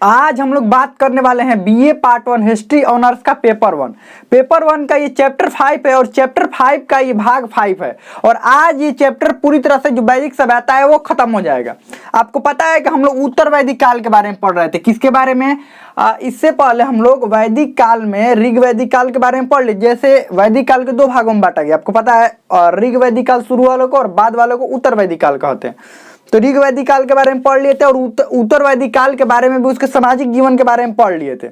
आज हम लोग बात करने वाले हैं बीए पार्ट 1 हिस्ट्री ऑनर्स का पेपर वन का ये चैप्टर 5 है और चैप्टर 5 का ये भाग 5 है। और आज ये चैप्टर पूरी तरह से जो वैदिक सभ्यता है वो खत्म हो जाएगा। आपको पता है कि हम लोग उत्तर वैदिक काल के बारे में पढ़ रहे थे। किसके बारे में? इससे पहले हम लोग वैदिक काल में ऋग वैदिक काल के बारे में पढ़ लिए। जैसे वैदिक काल के दो भागों में बांटा गया, आपको पता है, और ऋग वैदिक काल शुरू वालों को और बाद वालों को उत्तर वैदिक काल कहते हैं। तो ऋग वैदिक काल के बारे में पढ़ लिए थे और उत्तर वैदिक काल के बारे में भी, उसके सामाजिक जीवन के बारे में पढ़ लिए थे।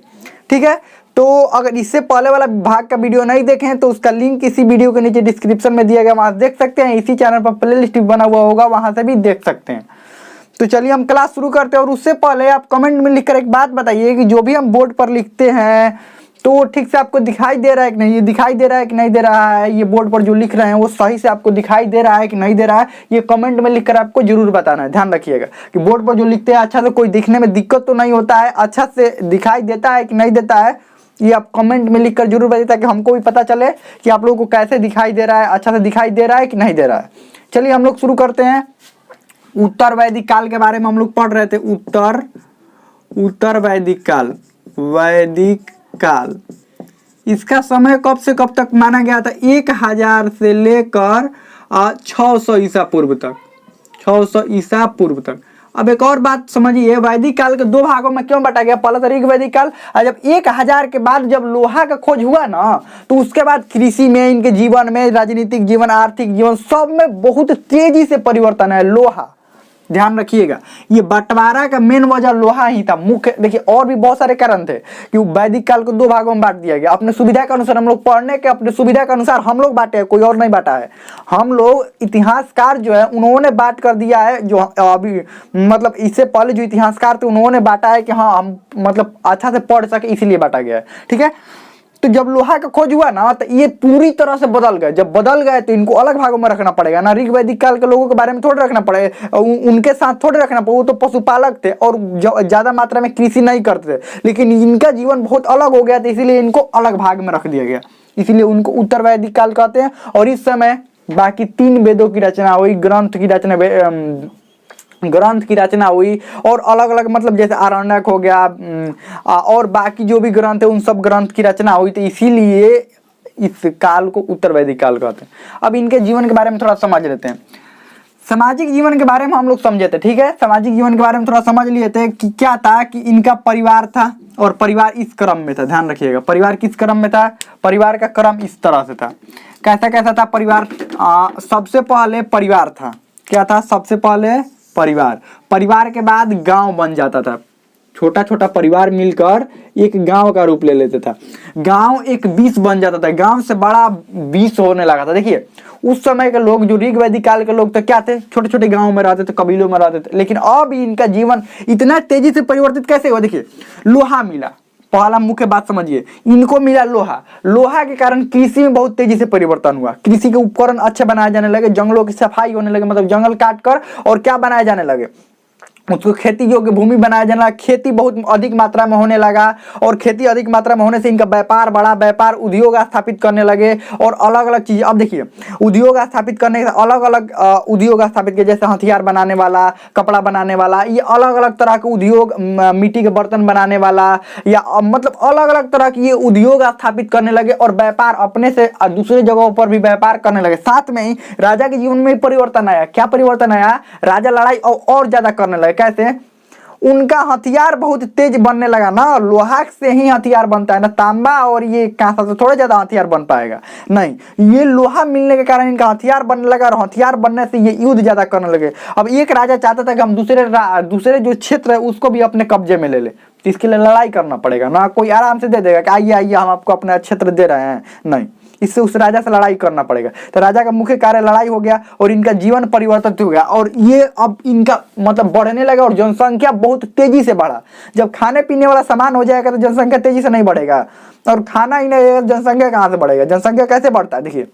ठीक है, तो अगर इससे पहले वाला भाग का वीडियो नहीं देखे हैं तो उसका लिंक इसी वीडियो के नीचे डिस्क्रिप्शन में दिया गया, वहां देख सकते हैं। इसी चैनल पर प्लेलिस्ट बना हुआ होगा, वहां से भी देख सकते हैं। तो चलिए हम क्लास शुरू करते हैं। और उससे पहले आप कमेंट में लिखकर एक बात बताइए कि जो भी हम बोर्ड पर लिखते हैं तो ठीक से आपको दिखाई दे रहा है कि नहीं, ये दिखाई दे रहा है कि नहीं दे रहा है, ये बोर्ड पर जो लिख रहे हैं वो सही से आपको दिखाई दे रहा है कि नहीं दे रहा है, ये कमेंट में लिखकर आपको जरूर बताना है। ध्यान रखिएगा कि बोर्ड पर जो लिखते हैं अच्छा से कोई दिखने में दिक्कत तो नहीं होता है, अच्छा से दिखाई देता है कि नहीं देता है, ये आप कमेंट में लिखकर जरूर बताइए ताकि हमको भी पता चले कि आप लोगों को कैसे दिखाई दे रहा है, अच्छा से दिखाई दे रहा है कि नहीं दे रहा है। चलिए हम लोग शुरू करते हैं। उत्तर वैदिक काल के बारे में हम लोग पढ़ रहे थे। उत्तर वैदिक काल इसका समय कब से कब तक माना गया था? 1000 से लेकर 600 ईसा पूर्व तक। 600 ईसा पूर्व तक। अब एक और बात समझिए, वैदिक काल के दो भागों में क्यों बांटा गया? पहले तो ऋग वैदिक काल, और जब 1000 के बाद जब लोहा का खोज हुआ ना, तो उसके बाद कृषि में, इनके जीवन में, राजनीतिक जीवन, आर्थिक जीवन, सब में बहुत तेजी से परिवर्तन है। लोहा, ध्यान रखिएगा, ये बंटवारा का मेन वजह लोहा ही था मुख्य। देखिए और भी बहुत सारे कारण थे कि वैदिक काल को दो भागों में बांट दिया गया। अपने सुविधा के अनुसार हम लोग पढ़ने के, अपने सुविधा के अनुसार हम लोग बांटे हैं, कोई और नहीं बांटा है। हम लोग इतिहासकार जो है उन्होंने बांट कर दिया है, जो अभी मतलब इससे पहले जो इतिहासकार थे उन्होंने बांटा है कि हाँ हम मतलब अच्छा से पढ़ सके, इसीलिए बांटा गया है। ठीक है, तो जब लोहा का खोज हुआ ना तो ये पूरी तरह से बदल गए। जब बदल गए तो इनको अलग भागों में रखना पड़ेगा ना। ऋग वैदिक काल के लोगों के बारे में थोड़े रखना पड़ेगा, उनके साथ थोड़े रखना पड़ेगा, वो तो पशुपालक थे और ज्यादा मात्रा में कृषि नहीं करते थे। लेकिन इनका जीवन बहुत अलग हो गया था, इसीलिए इनको अलग भाग में रख दिया गया, इसीलिए उनको उत्तर वैदिक काल कहते हैं। और इस समय बाकी 3 वेदों की रचना हुई, ग्रंथ की रचना हुई, और अलग अलग मतलब जैसे आरण्यक हो गया और बाकी जो भी ग्रंथ है उन सब ग्रंथ की रचना हुई, तो इसीलिए इस काल को उत्तर वैदिक काल कहते हैं। अब इनके जीवन के बारे में थोड़ा समझ लेते हैं। सामाजिक जीवन के बारे में हम लोग समझे थे। ठीक है, सामाजिक जीवन के बारे में थोड़ा समझ लिए थे कि क्या था कि इनका परिवार था और परिवार इस क्रम में था। ध्यान रखिएगा, परिवार किस क्रम में था? परिवार का क्रम इस तरह से था। कैसा कैसा था परिवार? सबसे पहले परिवार था, क्या था? सबसे पहले परिवार के बाद गांव बन जाता था। छोटा छोटा परिवार मिलकर एक गांव का रूप ले लेता था। गांव एक 20 बन जाता था, गांव से बड़ा 20 होने लगा था। देखिए उस समय के लोग, जो ऋग वैदिक काल के लोग थे, क्या थे? छोटे छोटे गांव में रहते थे, कबीलों में रहते थे। लेकिन अब इनका जीवन इतना तेजी से परिवर्तित कैसे हुआ? देखिए लोहा मिला, पहला मुख्य बात समझिए, इनको मिला लोहा के कारण कृषि में बहुत तेजी से परिवर्तन हुआ। कृषि के उपकरण अच्छे बनाए जाने लगे, जंगलों की सफाई होने लगे, मतलब जंगल काट कर और क्या बनाए जाने लगे, उसको खेती योग्य भूमि बनाया जाने लगा। खेती बहुत अधिक मात्रा में होने लगा और खेती अधिक मात्रा में होने से इनका व्यापार बढ़ा, व्यापार उद्योग स्थापित करने लगे और अलग अलग चीज। अब देखिए उद्योग स्थापित करने के अलग अलग उद्योग स्थापित किए, जैसे हथियार बनाने वाला, कपड़ा बनाने वाला, ये अलग अलग तरह के उद्योग, मिट्टी के बर्तन बनाने वाला, या मतलब अलग अलग तरह के ये उद्योग स्थापित करने लगे और व्यापार अपने से दूसरे जगहों पर भी व्यापार करने लगे। साथ में ही राजा के जीवन में परिवर्तन आया। क्या परिवर्तन आया? राजा लड़ाई और ज्यादा करने लगे। कैसे? उनका हथियार बहुत तेज बनने लगा ना। लोहा से ही हथियार बनता है ना, तांबा और ये कांसा से थोड़ा ज्यादा हथियार बन पाएगा नहीं। ये लोहा मिलने के कारण इनका हथियार बनने लगा और हथियार बनने से ये युद्ध ज्यादा करने लगे। अब एक राजा चाहता था कि हम दूसरे जो क्षेत्र है उसको भी अपने कब्जे में ले ले, तो इसके लिए लड़ाई करना पड़ेगा ना। कोई आराम से दे देगा कि आइए आइए हम आपको अपना क्षेत्र दे रहे हैं, नहीं, इससे उस राजा से लड़ाई करना पड़ेगा। तो राजा का मुख्य कार्य लड़ाई हो गया और इनका जीवन परिवर्तित हो गया और ये अब इनका मतलब बढ़ने लगा और जनसंख्या बहुत तेजी से बढ़ा। जब खाने पीने वाला सामान हो जाएगा तो जनसंख्या तेजी से नहीं बढ़ेगा, और खाना ही नहीं, जनसंख्या कहाँ से बढ़ेगा? जनसंख्या कैसे बढ़ता है? देखिए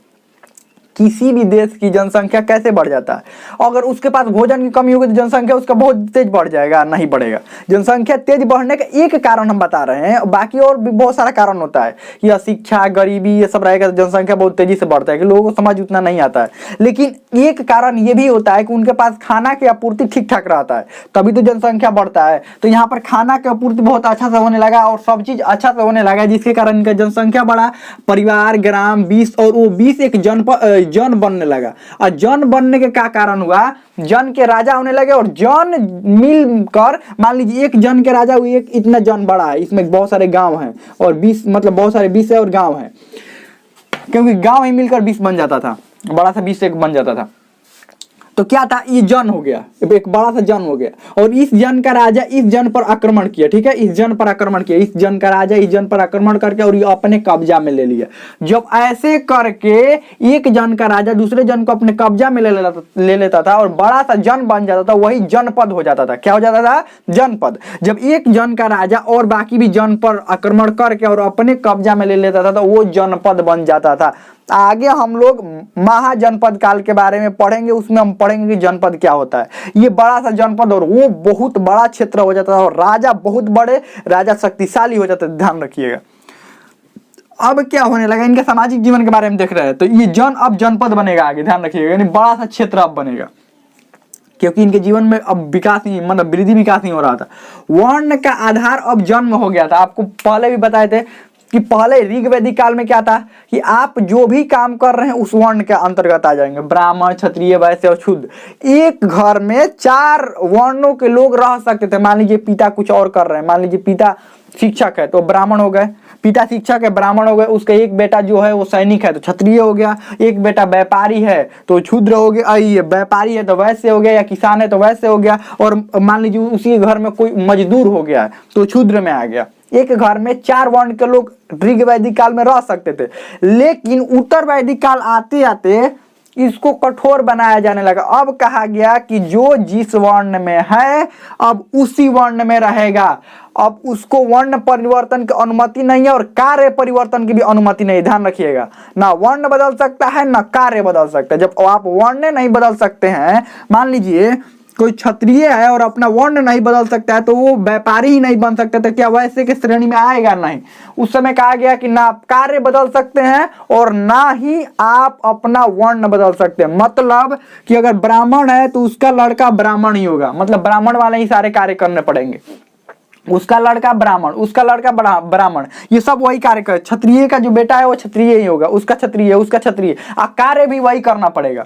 किसी भी देश की जनसंख्या कैसे बढ़ जाता है? अगर उसके पास भोजन की कमी होगी तो जनसंख्या उसका बहुत तेज बढ़ जाएगा? नहीं बढ़ेगा। जनसंख्या तेज बढ़ने का एक कारण हम बता रहे हैं, बाकी और भी बहुत सारा कारण होता है कि अशिक्षा, गरीबी, ये सब रहेगा तो जनसंख्या बहुत तेजी से बढ़ता है कि लोगों को समझ उतना नहीं आता है। लेकिन एक कारण ये भी होता है कि उनके पास खाना की आपूर्ति ठीक ठाक रहता है, तभी तो जनसंख्या बढ़ता है। तो यहाँ पर खाना की आपूर्ति बहुत अच्छा से होने लगा और सब चीज अच्छा से होने लगा, जिसके कारण इनका जनसंख्या बढ़ा, परिवार, ग्राम 20 और वो 20 एक जन बनने लगा। और जन बनने के क्या कारण हुआ? जन के राजा होने लगे और जन मिलकर, मान लीजिए एक जन के राजा हुए, एक इतना जन बड़ा है, इसमें बहुत सारे गांव हैं और 20 मतलब बहुत सारे 20 है और गांव है, क्योंकि गांव ही मिलकर 20 बन जाता था, बड़ा सा 20 एक बन जाता था। तो क्या था? ये जन हो गया, एक बड़ा सा जन हो गया और इस जन का राजा इस जन पर आक्रमण किया। ठीक है, इस जन पर आक्रमण किया, इस जन का राजा इस जन पर आक्रमण करके और ये अपने कब्जा में ले लिया। जब ऐसे करके एक जन का राजा दूसरे जन को अपने कब्जा में ले लेता था और बड़ा सा जन बन जाता था, वही जनपद हो जाता था। क्या हो जाता था? जनपद। जब एक जन का राजा और बाकी भी जन पर आक्रमण करके और अपने कब्जा में ले लेता था तो वो जनपद बन जाता था। आगे हम लोग महाजनपद काल के बारे में पढ़ेंगे, उसमें हम पढ़ेंगे कि जनपद क्या होता है। ये बड़ा सा जनपद और वो बहुत बड़ा क्षेत्र हो जाता है और राजा बहुत बड़े, राजा शक्तिशाली हो जाते, ध्यान रखिएगा। अब क्या होने लगा? इनके सामाजिक जीवन के बारे में देख रहे हैं तो ये अब जनपद बनेगा आगे, ध्यान रखिएगा, यानी बड़ा सा क्षेत्र अब बनेगा, क्योंकि इनके जीवन में अब विकास नहीं, मतलब वृद्धि विकास नहीं हो रहा था। वर्ण का आधार अब जन्म हो गया था। आपको पहले भी बताए थे कि पहले ऋग्वैदिक काल में क्या था कि आप जो भी काम कर रहे हैं उस वर्ण के अंतर्गत आ जाएंगे। ब्राह्मण, क्षत्रिय, वैश्य और शूद्र। एक घर में 4 वर्णों के लोग रह सकते थे। मान लीजिए पिता कुछ और कर रहे हैं, मान लीजिए पिता शिक्षक है तो ब्राह्मण हो गए, पिता शिक्षक है ब्राह्मण हो गए, उसका एक बेटा जो है वो सैनिक है तो क्षत्रिय हो गया, एक बेटा व्यापारी है तो शूद्र हो गया, ये व्यापारी है तो वैश्य हो गया, या किसान है तो वैश्य हो गया, और मान लीजिए उसी घर में कोई मजदूर हो गया तो शूद्र में आ गया। एक घर में 4 वर्ण के लोग ऋग्वैदिक काल में रह सकते थे। लेकिन उत्तर वैदिक काल आते आते इसको कठोर बनाया जाने लगा। अब कहा गया कि जो जिस वर्ण में है अब उसी वर्ण में रहेगा। अब उसको वर्ण परिवर्तन की अनुमति नहीं है और कार्य परिवर्तन की भी अनुमति नहीं। ध्यान रखिएगा, ना वर्ण बदल सकता है ना कार्य बदल सकता है। जब आप वर्ण नहीं बदल सकते हैं, मान लीजिए कोई क्षत्रिय है और अपना वर्ण नहीं बदल सकता है तो वो व्यापारी ही नहीं बन सकता, तो क्या वैसे के श्रेणी में आएगा? नहीं। उस समय कहा गया कि ना आप कार्य बदल सकते हैं और ना ही आप अपना वर्ण बदल सकते हैं। मतलब कि अगर ब्राह्मण है तो उसका लड़का ब्राह्मण ही होगा, मतलब ब्राह्मण वाले ही सारे कार्य करने पड़ेंगे। उसका लड़का ब्राह्मण, उसका लड़का ब्राह्मण, ये सब वही कार्य करे। क्षत्रिय का जो बेटा है वो क्षत्रिय ही होगा, उसका क्षत्रिय, उसका क्षत्रिय, कार्य भी वही करना पड़ेगा।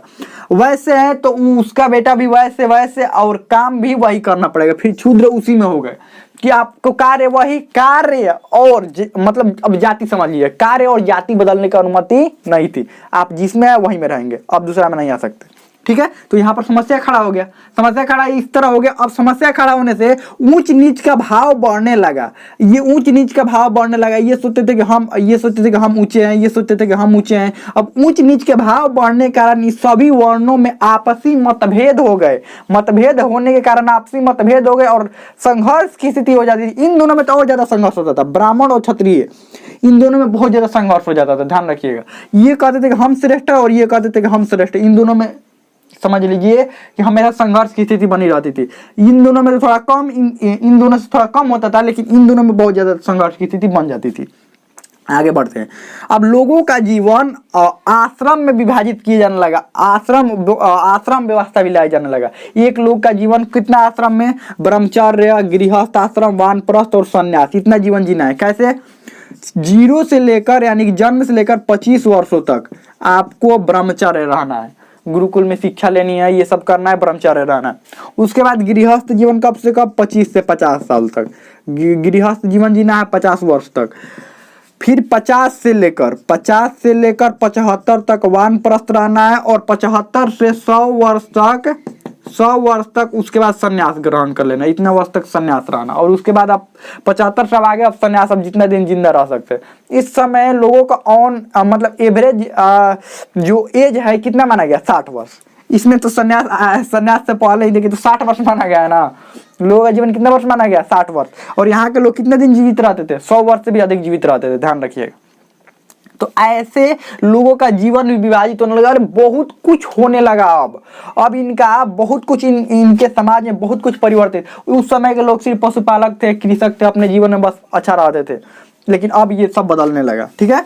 वैसे है तो उसका बेटा भी वैसे वैसे और काम भी वही करना पड़ेगा। फिर शूद्र उसी में हो गए कि आपको कार्य वही, कार्य और मतलब अब जाति समझ लीजिए, कार्य और जाति बदलने की अनुमति नहीं थी। आप जिसमें है वहीं में रहेंगे, अब दूसरा में नहीं आ सकते। ठीक है, तो यहाँ पर समस्या खड़ा हो गया। समस्या खड़ा इस तरह हो गया। अब समस्या खड़ा होने से ऊंच नीच का भाव बढ़ने लगा। ये ऊंच नीच का भाव बढ़ने लगा। ये सोचते थे कि हम ऊंचे हैं, ये सोचते थे कि हम ऊंचे हैं। अब ऊंच नीच के भाव बढ़ने के कारण इस सभी वर्णों में आपसी मतभेद हो गए। मतभेद होने के कारण आपसी मतभेद हो गए और संघर्ष की स्थिति हो जाती थी। इन दोनों में तो और ज्यादा संघर्ष होता था, ब्राह्मण और क्षत्रिय, इन दोनों में बहुत ज्यादा संघर्ष हो जाता था। ध्यान रखिएगा, ये कहते थे कि हम श्रेष्ठ है और ये कहते थे कि हम श्रेष्ठ। इन दोनों में समझ लीजिए कि हमेशा संघर्ष की स्थिति बनी रहती थी। इन दोनों में तो थोड़ा कम, इन दोनों से थोड़ा कम होता था, लेकिन इन दोनों में बहुत ज्यादा संघर्ष की स्थिति बन जाती थी। आगे बढ़ते हैं। अब लोगों का जीवन आश्रम में विभाजित किए जाने लगा। आश्रम व्यवस्था भी लाया जाने लगा। एक लोग का जीवन कितना आश्रम में? ब्रह्मचर्य, गृहस्थ आश्रम, वानप्रस्थ और संन्यास, इतना जीवन जीना है। कैसे? 0 से लेकर यानी कि जन्म से लेकर 25 वर्षों तक आपको ब्रह्मचर्य रहना है, गुरुकुल में शिक्षा लेनी है, ये सब करना है, ब्रह्मचर्य रहना है। उसके बाद गृहस्थ जीवन कब से कब? 25 से 50 साल तक गृहस्थ जीवन जीना है, 50 वर्ष तक। फिर 50 से लेकर 75 तक वानप्रस्थ रहना है और 75 से 100 वर्ष तक उसके बाद संन्यास ग्रहण कर लेना। इतने वर्ष तक संन्यास रहना और उसके बाद आप 75 साल आगे आप संन्यास, अब जितना दिन जिंदा रह सकते हैं। इस समय लोगों का मतलब एवरेज जो एज है कितना माना गया? 60 वर्ष। इसमें तो संन्यास से पहले ही देखिए तो 60 वर्ष माना गया है ना। लोगों का जीवन कितना वर्ष माना गया? 60 वर्ष। और यहाँ के लोग कितने दिन जीवित रहते थे? 100 वर्ष से भी अधिक जीवित रहते थे। ध्यान रखिएगा। तो ऐसे लोगों का जीवन भी विभाजित होने लगा और बहुत कुछ होने लगा। अब इनका बहुत कुछ इनके समाज में बहुत कुछ परिवर्तित। उस समय के लोग सिर्फ पशुपालक थे, कृषक थे, अपने जीवन में बस अच्छा रहते थे, लेकिन अब ये सब बदलने लगा। ठीक है,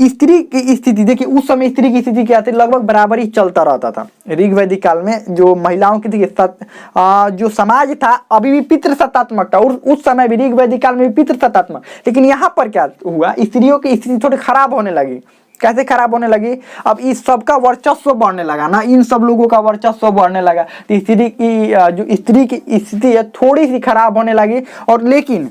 स्त्री की स्थिति देखिए, उस समय स्त्री की स्थिति क्या थी, लगभग बराबर ही चलता रहता था। ऋग वैदिक काल में जो महिलाओं की थी जो समाज था अभी भी पितृसत्तात्मक था, और उस समय भी ऋग वैदिक काल में भी पितृसत्तात्मक। लेकिन यहाँ पर क्या हुआ, स्त्रियों की स्थिति थोड़ी खराब होने लगी। कैसे खराब होने लगी, अब इस सब का वर्चस्व बढ़ने लगा ना, इन सब लोगों का वर्चस्व बढ़ने लगा, तो स्त्री की जो स्त्री की स्थिति है थोड़ी सी खराब होने लगी। और लेकिन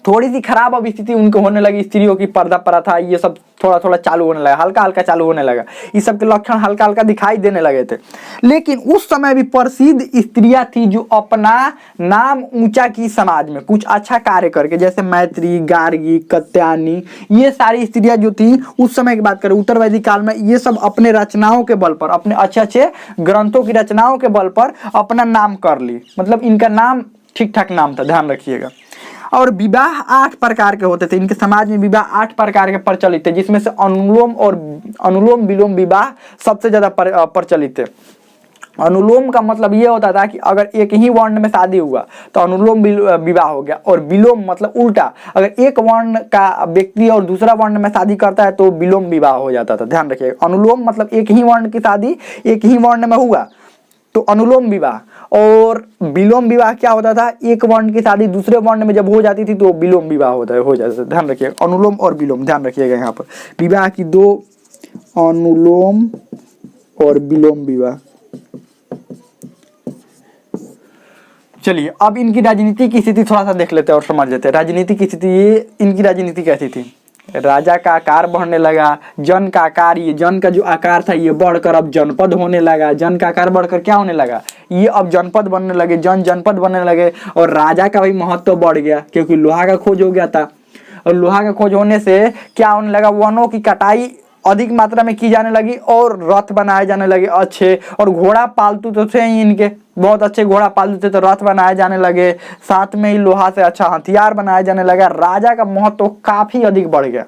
थोड़ी सी खराब अब स्थिति उनको होने लगी, स्त्रियों की पर्दा प्रथा ये सब थोड़ा थोड़ा चालू होने लगा, हल्का हल्का चालू होने लगा, इस सब के लक्षण हल्का हल्का दिखाई देने लगे थे। लेकिन उस समय भी प्रसिद्ध स्त्रियां थी जो अपना नाम ऊंचा की समाज में कुछ अच्छा कार्य करके, जैसे मैत्री, गार्गी, कात्यायनी, ये सारी स्त्रियां जो थी उस समय की बात करें उत्तर वैदिक काल में, ये सब अपने रचनाओं के बल पर, अपने अच्छे अच्छे ग्रंथों की रचनाओं के बल पर अपना नाम कर ली। मतलब इनका नाम ठीक ठाक नाम था, ध्यान रखिएगा। और विवाह 8 प्रकार के होते थे इनके समाज में, विवाह 8 प्रकार के प्रचलित थे, जिसमें से अनुलोम विलोम विवाह सबसे ज्यादा प्रचलित थे। अनुलोम का मतलब ये होता था कि अगर एक ही वर्ण में शादी हुआ तो अनुलोम विवाह हो गया, और विलोम मतलब उल्टा, अगर एक वर्ण का व्यक्ति और दूसरा वर्ण में शादी करता है तो विलोम विवाह हो जाता था। ध्यान रखिएगा, अनुलोम मतलब एक ही वर्ण की शादी एक ही वर्ण में हुआ तो अनुलोम विवाह, और विलोम विवाह क्या होता था, एक वर्ण की शादी दूसरे वर्ण में जब हो जाती थी तो विलोम विवाह हो जाता था। ध्यान रखिएगा, अनुलोम और विलोम, ध्यान रखिएगा यहाँ पर विवाह की 2, अनुलोम और विलोम विवाह। चलिए अब इनकी राजनीति की स्थिति थोड़ा सा देख लेते हैं और समझ लेते हैं। राजनीति की स्थिति, ये इनकी राजनीति कैसी थी, राजा का आकार बढ़ने लगा, जन का आकार, ये जन का जो आकार था ये बढ़कर अब जनपद होने लगा, जन का आकार बढ़कर क्या होने लगा, ये अब जनपद बनने लगे, जनपद बनने लगे, और राजा का भी महत्व बढ़ गया क्योंकि लोहा का खोज हो गया था, और लोहा का खोज होने से क्या होने लगा, वनों की कटाई अधिक मात्रा में की जाने लगी और रथ बनाए जाने लगे अच्छे, और घोड़ा पालतू तो थे ही इनके, बहुत अच्छे घोड़ा पालतू थे तो रथ बनाए जाने लगे, साथ में ही लोहा से अच्छा हथियार बनाए जाने लगा। राजा का महत्व काफी अधिक बढ़ गया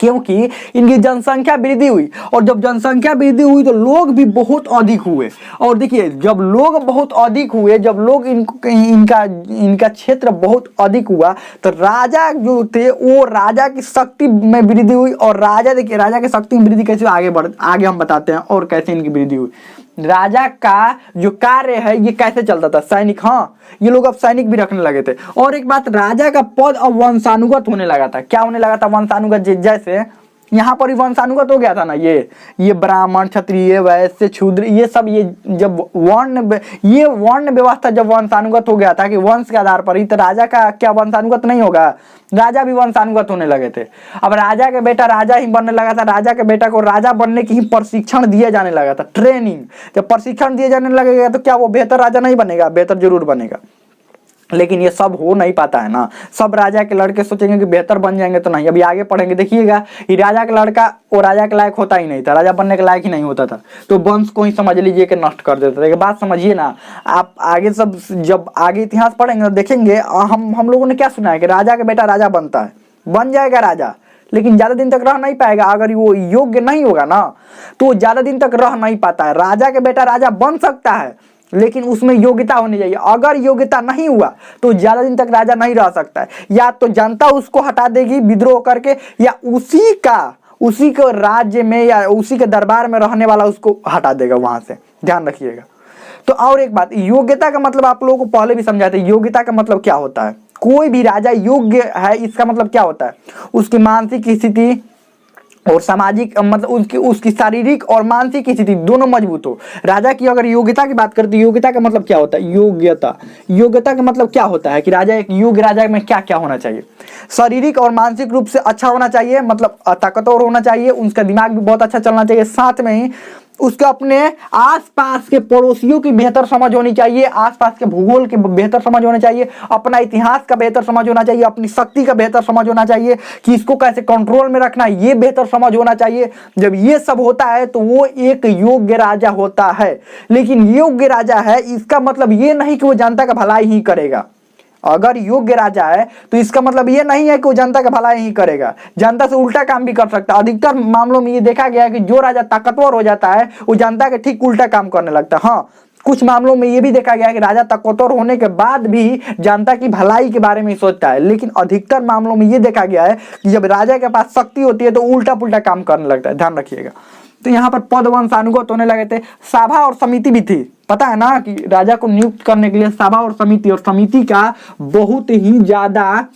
क्योंकि इनकी जनसंख्या वृद्धि हुई, और जब जनसंख्या वृद्धि हुई तो लोग भी बहुत अधिक हुए। और देखिए जब लोग बहुत अधिक हुए, जब लोग इनका क्षेत्र बहुत अधिक हुआ तो राजा जो थे वो राजा की शक्ति में वृद्धि हुई। और राजा देखिए राजा की शक्ति में वृद्धि कैसे आगे हम बताते हैं और कैसे इनकी वृद्धि हुई। राजा का जो कार्य है ये कैसे चलता था, सैनिक, हाँ ये लोग अब सैनिक भी रखने लगे थे। और एक बात, राजा का पद अब वंशानुगत होने लगा था। क्या होने लगा था, वंशानुगत, जैसे यहाँ पर ही वंशानुगत हो गया था ना, ये ब्राह्मण, क्षत्रिय, वैश्य, शूद्र, ये सब, ये जब वर्ण व्यवस्था जब वंशानुगत हो गया था कि वंश के आधार पर ही, तो राजा का क्या वंशानुगत नहीं होगा, राजा भी वंशानुगत होने लगे थे। अब राजा का बेटा राजा ही बनने लगा था, राजा के बेटा को राजा बनने की ही प्रशिक्षण दिया जाने लगा था, ट्रेनिंग। जब प्रशिक्षण दिए जाने लगेगा तो क्या वो बेहतर राजा नहीं बनेगा, बेहतर जरूर बनेगा। लेकिन ये सब हो नहीं पाता है ना, सब राजा के लड़के सोचेंगे कि बेहतर बन जाएंगे तो नहीं। अभी आगे पढ़ेंगे देखिएगा, ये राजा का लड़का वो राजा के लायक होता ही नहीं था, राजा बनने के लायक ही नहीं होता था, तो वंश को ही समझ लीजिए कि नष्ट कर देता था। एक बात समझिए ना, आप आगे सब जब आगे इतिहास पढ़ेंगे तो देखेंगे हम लोगों ने क्या सुना है कि राजा का बेटा राजा बनता है, बन जाएगा राजा, लेकिन ज्यादा दिन तक रह नहीं पाएगा। अगर वो योग्य नहीं होगा ना तो ज्यादा दिन तक रह नहीं पाता है। राजा के बेटा राजा बन सकता है लेकिन उसमें योग्यता होनी चाहिए, अगर योग्यता नहीं हुआ तो ज्यादा दिन तक राजा नहीं रह सकता है। या तो जनता उसको हटा देगी विद्रोह करके, या उसी को राज्य में या उसी के दरबार में रहने वाला उसको हटा देगा वहां से, ध्यान रखिएगा। तो और एक बात, योग्यता का मतलब आप लोगों को पहले भी समझाते हैं, योग्यता का मतलब क्या होता है, कोई भी राजा योग्य है इसका मतलब क्या होता है, उसकी मानसिक स्थिति और सामाजिक मतलब उसकी शारीरिक और मानसिक स्थिति दोनों मजबूत हो। राजा की अगर योग्यता की बात करते, योग्यता का मतलब क्या होता है, योग्यता का मतलब क्या होता है कि राजा, एक योग्य राजा में क्या क्या होना चाहिए, शारीरिक और मानसिक रूप से अच्छा होना चाहिए, मतलब ताकतवर होना चाहिए, उसका दिमाग भी बहुत अच्छा चलना चाहिए, साथ में ही उसके अपने आसपास के पड़ोसियों की बेहतर समझ होनी चाहिए, आसपास के भूगोल की बेहतर समझ होना चाहिए, अपना इतिहास का बेहतर समझ होना चाहिए, अपनी शक्ति का बेहतर समझ होना चाहिए कि इसको कैसे कंट्रोल में रखना है, ये बेहतर समझ होना चाहिए। जब ये सब होता है तो वो एक योग्य राजा होता है। लेकिन योग्य राजा है इसका मतलब ये नहीं कि वो जनता का भलाई ही करेगा, अगर योग्य राजा है तो इसका मतलब ये नहीं है कि वो जनता का भलाई ही करेगा, जनता से उल्टा काम भी कर सकता है। अधिकतर मामलों में ये देखा गया है कि जो राजा ताकतवर हो जाता है वो जनता के ठीक उल्टा काम करने लगता है। हाँ, कुछ मामलों में ये भी देखा गया है कि राजा ताकतवर होने के बाद भी जनता की भलाई के बारे में सोचता है, लेकिन अधिकतर मामलों में ये देखा गया है कि जब राजा के पास शक्ति होती है तो उल्टा पुल्टा काम करने लगता है। ध्यान रखिएगा। तो यहाँ पर पद वंशानुगत होने लगे थे, सभा और समिति भी थी। पता है ना कि राजा को नियुक्त करने के लिए सभा और समिति का बहुत ही ज्यादा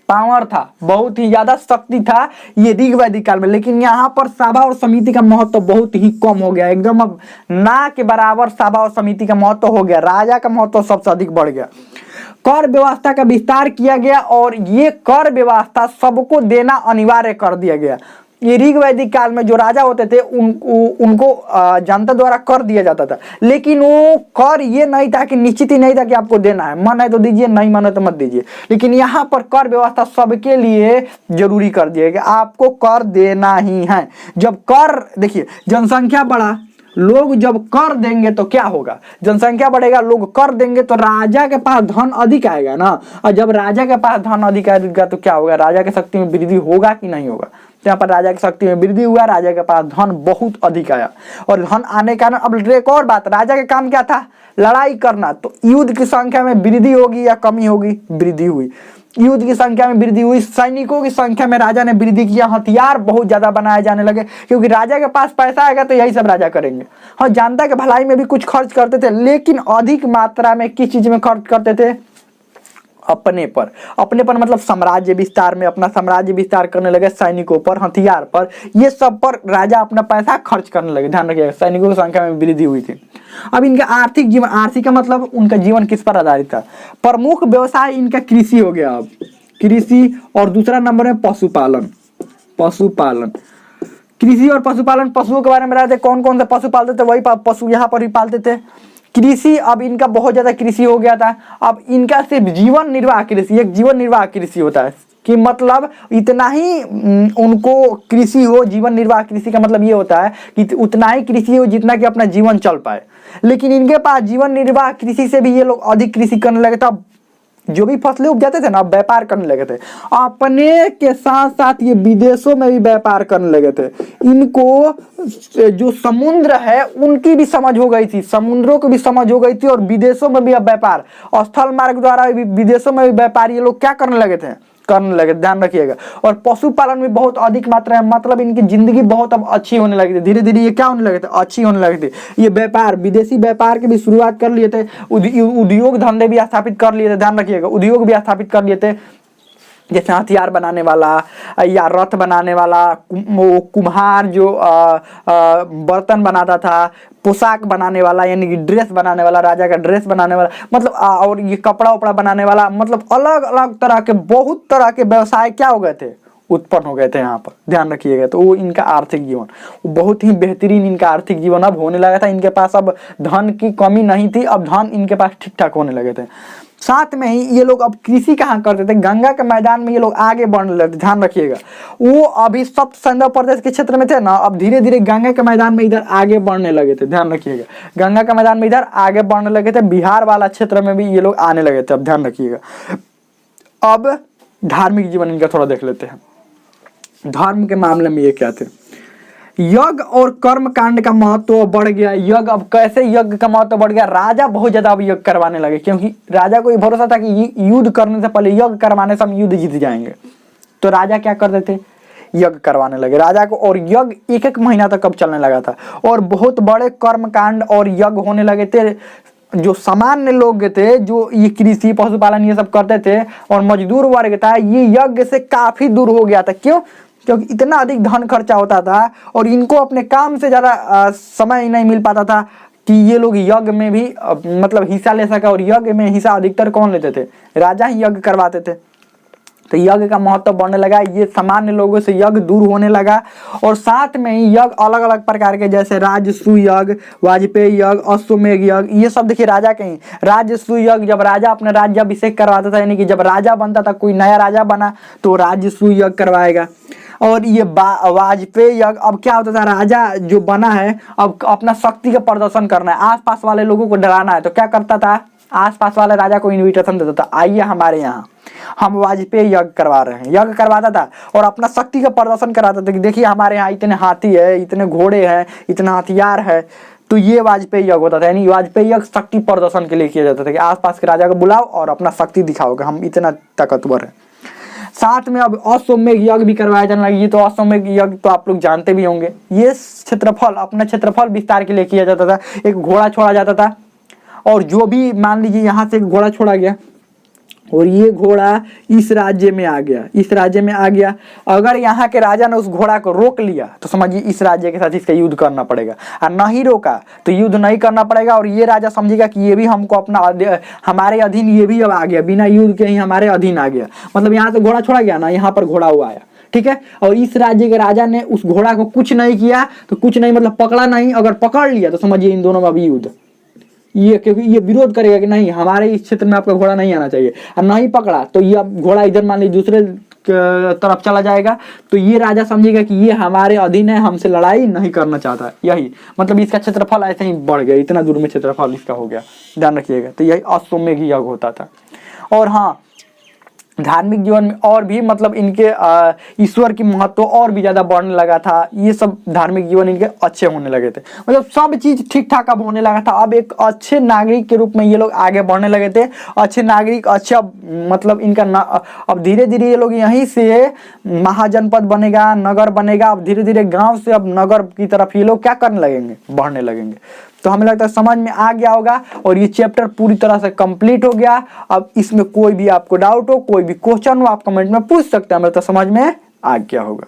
पावर था, बहुत ही ज्यादा शक्ति था ये ऋग वैदिक काल में। लेकिन यहाँ पर सभा और समिति का महत्व बहुत ही कम हो गया, एकदम अब ना के बराबर सभा और समिति का महत्व हो गया, राजा का महत्व सबसे अधिक बढ़ गया। कर व्यवस्था का विस्तार किया गया और ये कर व्यवस्था सबको देना अनिवार्य कर दिया गया। ये ऋग वैदिक काल में जो राजा होते थे उनको जनता द्वारा कर दिया जाता था, लेकिन वो कर ये नहीं था कि निश्चित ही नहीं था कि आपको देना है, मन है तो दीजिए, नहीं मन है तो मत दीजिए। लेकिन यहाँ पर कर व्यवस्था सबके लिए जरूरी कर दिया कि आपको कर देना ही है। जब कर, देखिए जनसंख्या बढ़ा, लोग जब कर देंगे तो क्या होगा, जनसंख्या बढ़ेगा, लोग कर देंगे तो राजा के पास धन अधिक आएगा ना, और जब राजा के पास धन अधिक आएगा तो क्या होगा, राजा की शक्ति में वृद्धि होगा कि नहीं होगा। यहाँ पर राजा की शक्ति में वृद्धि हुआ, राजा के पास धन बहुत अधिक आया, और धन आने के कारण अब एक और बात, राजा का काम क्या था, लड़ाई करना। तो युद्ध की संख्या में वृद्धि होगी या कमी होगी, वृद्धि हुई। युद्ध की संख्या में वृद्धि हुई, सैनिकों की संख्या में राजा ने वृद्धि किया, हथियार बहुत ज्यादा बनाए जाने लगे, क्योंकि राजा के पास पैसा आएगा तो यही सब राजा करेंगे। हाँ, जनता के भलाई में भी कुछ खर्च करते थे, लेकिन अधिक मात्रा में किस चीज में खर्च करते थे, अपने पर मतलब साम्राज्य विस्तार में, अपना साम्राज्य विस्तार करने लगे, सैनिकों पर, हथियार पर, ये सब पर राजा अपना पैसा खर्च करने लगे। ध्यान रखिएगा, सैनिकों की संख्या में वृद्धि हुई थी। अब इनका आर्थिक जीवन, आर्थिक का मतलब उनका जीवन किस पर आधारित था, प्रमुख व्यवसाय इनका कृषि हो गया। अब कृषि, और दूसरा नंबर में पशुपालन। कृषि और पशुपालन, पशुओं के बारे में बताते, कौन कौन से पशु पालते थे, वही पशु यहाँ पर भी पालते थे। कृषि, अब इनका बहुत ज्यादा कृषि हो गया था। अब इनका सिर्फ जीवन निर्वाह कृषि, एक जीवन निर्वाह कृषि होता है कि मतलब इतना ही उनको कृषि हो, जीवन निर्वाह कृषि का मतलब ये होता है कि उतना ही कृषि हो जितना कि अपना जीवन चल पाए। लेकिन इनके पास जीवन निर्वाह कृषि से भी ये लोग अधिक कृषि करने लगे थे। जो भी फसलें उपजाते थे ना, व्यापार करने लगे थे, अपने के साथ साथ ये विदेशों में भी व्यापार करने लगे थे। इनको जो समुद्र है उनकी भी समझ हो गई थी, समुद्रों की भी समझ हो गई थी, और विदेशों में भी अब व्यापार, स्थल मार्ग द्वारा भी विदेशों में भी व्यापार ये लोग क्या करने लगे थे, करने लगे। ध्यान रखिएगा। और पशुपालन में बहुत अधिक मात्रा है, मतलब इनकी जिंदगी बहुत अब अच्छी होने लगी थी, धीरे धीरे ये क्या होने लगे थे, अच्छी होने लगी थी। ये व्यापार, विदेशी व्यापार की भी शुरुआत कर लिए थे, उद्योग धंधे भी स्थापित कर लिए थे। ध्यान रखिएगा, उद्योग भी स्थापित कर लिए थे, जैसे हथियार बनाने वाला या रथ बनाने वाला, वो कुम्हार जो बर्तन बनाता था, पोशाक बनाने वाला यानी कि ड्रेस बनाने वाला, राजा का ड्रेस बनाने वाला, मतलब और ये कपड़ा उपड़ा बनाने वाला, मतलब अलग अलग तरह के, बहुत तरह के व्यवसाय क्या हो गए थे, उत्पन्न हो गए थे यहाँ पर। ध्यान रखिएगा। तो वो इनका आर्थिक जीवन बहुत ही बेहतरीन, इनका आर्थिक जीवन अब होने लगा था। इनके पास अब धन की कमी नहीं थी, अब धन इनके पास ठीक ठाक होने लगे थे। साथ में ही ये लोग अब कृषि कहाँ करते थे, गंगा के मैदान में ये लोग आगे बढ़ने लगे। ध्यान रखिएगा, वो अभी सब संधव प्रदेश के क्षेत्र में थे ना, अब धीरे धीरे गंगा के मैदान में इधर आगे बढ़ने लगे थे। ध्यान रखिएगा, गंगा के मैदान में इधर आगे बढ़ने लगे थे, बिहार वाला क्षेत्र में भी ये लोग आने लगे थे। अब ध्यान रखिएगा। अब धार्मिक जीवन इनका थोड़ा देख लेते हैं। धर्म के मामले में ये क्या थे, यज्ञ और कर्म कांड का महत्व बढ़ गया। यज्ञ, अब कैसे यज्ञ का महत्व बढ़ गया, राजा बहुत ज्यादा अब यज्ञ करवाने लगे, क्योंकि राजा को ये भरोसा था कि युद्ध करने से पहले, यज्ञ करवाने से हम युद्ध जीत जाएंगे। तो राजा क्या करते थे, यज्ञ करवाने लगे राजा को, और यज्ञ एक एक महीना तक अब चलने लगा था, और बहुत बड़े कर्म कांड और यज्ञ होने लगे थे। जो सामान्य लोग थे, जो ये कृषि पशुपालन ये सब करते थे, और मजदूर वर्ग था, ये यज्ञ से काफी दूर हो गया था। क्यों, क्योंकि इतना अधिक धन खर्चा होता था, और इनको अपने काम से ज्यादा समय नहीं मिल पाता था कि ये लोग यज्ञ में भी मतलब हिस्सा ले सके। और यज्ञ में हिस्सा अधिकतर कौन लेते थे, राजा ही यज्ञ करवाते थे। तो यज्ञ का महत्व बढ़ने लगा, ये सामान्य लोगों से यज्ञ दूर होने लगा। और साथ में ही यज्ञ अलग अलग प्रकार के, जैसे राजसूय यज्ञ, वाजपेयी यज्ञ, अश्वमेध यज्ञ, ये सब देखिए राजा के ही। राजसूय यज्ञ, जब राजा अपना राज्याभिषेक करवाता था, यानी कि जब राजा बनता था, कोई नया राजा बना तो राजसूय यज्ञ करवाएगा। और ये वाजपेयी यज्ञ, अब क्या होता था, राजा जो बना है अब अपना शक्ति का प्रदर्शन करना है, आसपास वाले लोगों को डराना है, तो क्या करता था, आसपास वाले राजा को इनविटेशन देता था, आइए हमारे यहाँ, हम वाजपेयी यज्ञ करवा रहे हैं। यज्ञ करवाता था और अपना शक्ति का प्रदर्शन कराता था कि देखिए हमारे यहाँ इतने हाथी है, इतने घोड़े हैं, इतना हथियार है। तो ये वाजपेयी यज्ञ होता था, यानी वाजपेयी यज्ञ शक्ति प्रदर्शन के लिए किया जाता था कि आसपास के राजा को बुलाओ और अपना शक्ति दिखाओ कि हम इतना ताकतवर है। साथ में अब अश्वमेध यज्ञ भी करवाया जाने लगा। ये तो अश्वमेध यज्ञ तो आप लोग जानते भी होंगे। ये क्षेत्रफल, अपना क्षेत्रफल विस्तार के लिए किया जाता था। एक घोड़ा छोड़ा जाता था और जो भी मान लीजिए यहाँ से एक घोड़ा छोड़ा गया और ये घोड़ा इस राज्य में आ गया, इस राज्य में आ गया, अगर यहाँ के राजा ने उस घोड़ा को रोक लिया तो समझिए इस राज्य के साथ इसका युद्ध करना पड़ेगा, और नहीं रोका तो युद्ध नहीं करना पड़ेगा। और ये राजा समझेगा कि ये भी हमको अपना हमारे अधीन, ये भी अब आ गया, बिना युद्ध के ही हमारे अधीन आ गया। मतलब यहाँ से घोड़ा छोड़ा गया ना, यहाँ पर घोड़ा हुआ आया, ठीक है। और इस राज्य के राजा ने उस घोड़ा को कुछ नहीं किया, तो कुछ नहीं मतलब पकड़ा नहीं, अगर पकड़ लिया तो समझिए इन दोनों में अभी युद्ध। ये क्योंकि ये विरोध करेगा कि नहीं हमारे इस क्षेत्र में आपका घोड़ा नहीं आना चाहिए, और नहीं पकड़ा तो ये अब घोड़ा इधर मान लीजिए दूसरे तरफ चला जाएगा, तो ये राजा समझेगा कि ये हमारे अधीन है, हमसे लड़ाई नहीं करना चाहता। यही मतलब इसका क्षेत्रफल ऐसे ही बढ़ गया, इतना दूर में क्षेत्रफल इसका हो गया, ध्यान रखिएगा। तो यही अश्वमेध यज्ञ होता था। और हाँ, धार्मिक जीवन में और भी मतलब इनके ईश्वर की महत्व और भी ज्यादा बढ़ने लगा था। ये सब धार्मिक जीवन इनके अच्छे होने लगे थे, मतलब सब चीज ठीक ठाक अब होने लगा था। अब एक अच्छे नागरिक के रूप में ये लोग आगे बढ़ने लगे थे, अच्छे नागरिक, अच्छा मतलब इनका अब धीरे धीरे ये लोग यहीं से महाजनपद बनेगा, नगर बनेगा। अब धीरे धीरे गाँव से अब नगर की तरफ ये लोग क्या करने लगेंगे, बढ़ने लगेंगे। तो हमें लगता है समझ में आ गया होगा और ये चैप्टर पूरी तरह से कंप्लीट हो गया। अब इसमें कोई भी आपको डाउट हो, कोई भी क्वेश्चन हो, आप कमेंट में पूछ सकते हैं। हमें तो समझ में आ गया होगा।